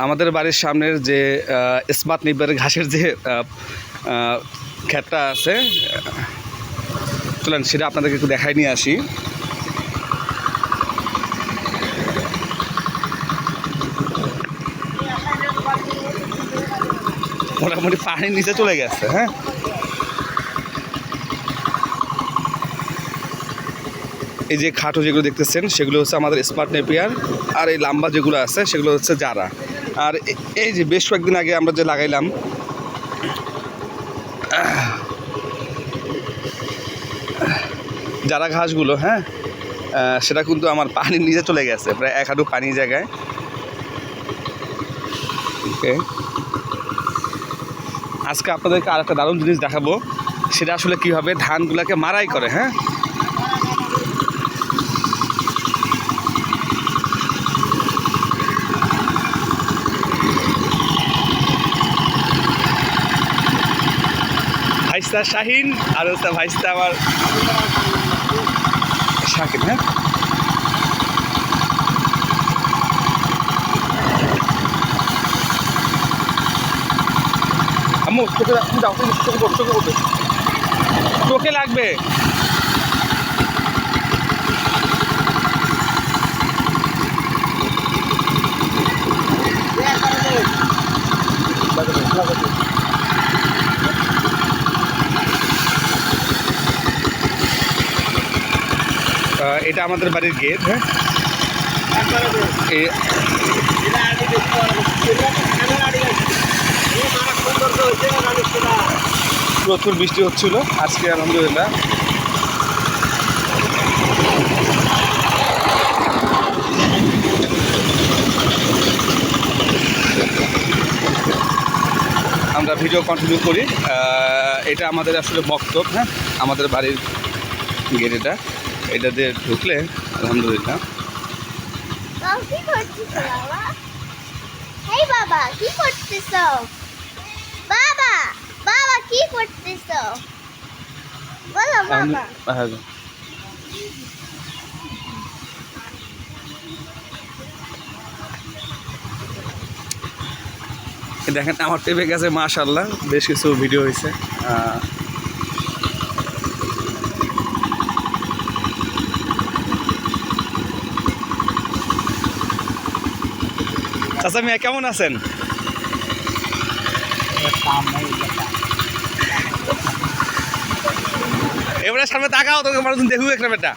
আমাদের বাড়ির সামনের যে স্মার্ট নেপিয়ার ঘাসের যে ক্ষেতটা আছে, চলেন সেটা আপনাদেরকে একটু দেখাই নিয়ে আসি। মোটামুটি পানির নিচে চলে গেছে। হ্যাঁ, এই যে খাটো যেগুলো দেখতেছেন সেগুলো হচ্ছে আমাদের স্মার্ট নেপিয়ার, আর এই লাম্বা যেগুলো আছে সেগুলো হচ্ছে জারা। আর এই যে বেশ কয়েকদিন আগে আমরা যে লাগাইলাম জারা ঘাসগুলো, হ্যাঁ, সেটা কিন্তু আমার পানির নিচে চলে গেছে, প্রায় 1 হাঁটু পানি জায়গায়। ওকে, আজকে আপনাদেরকে আর একটা দারুণ জিনিস দেখাবো, সেটা আসলে কীভাবে ধানগুলোকে মারাই করে। হ্যাঁ, ভাইস্তা শাহিন আর হচ্ছে ভাইস্তা আমার শাকিব। হ্যাঁ, আম্মু চোখে দাও, চোখে লাগবে। এটা আমাদের বাড়ির গেট। হ্যাঁ, প্রচুর বৃষ্টি হচ্ছিল আজকে, আলহামদুলিল্লাহ। আমরা ভিডিও কন্টিনিউ করি। এটা আমাদের আসলে বক্তব্য। হ্যাঁ, আমাদের বাড়ির গেট এটা দিয়ে ঢুকলে আলহামদুলিল্লাহ। বাবা কি করতেছো? বাবা বাবা কি করতেছো? বলো বাবা। দেখেন আমার টেপে গেছে, মাশাআল্লাহ, বেশ কিছু ভিডিও হয়েছে। চাচা মিয়া কেমন আছেন? এবারে সামনে তাকাও, তোকে মানুষ দেখুক একটা বেটা।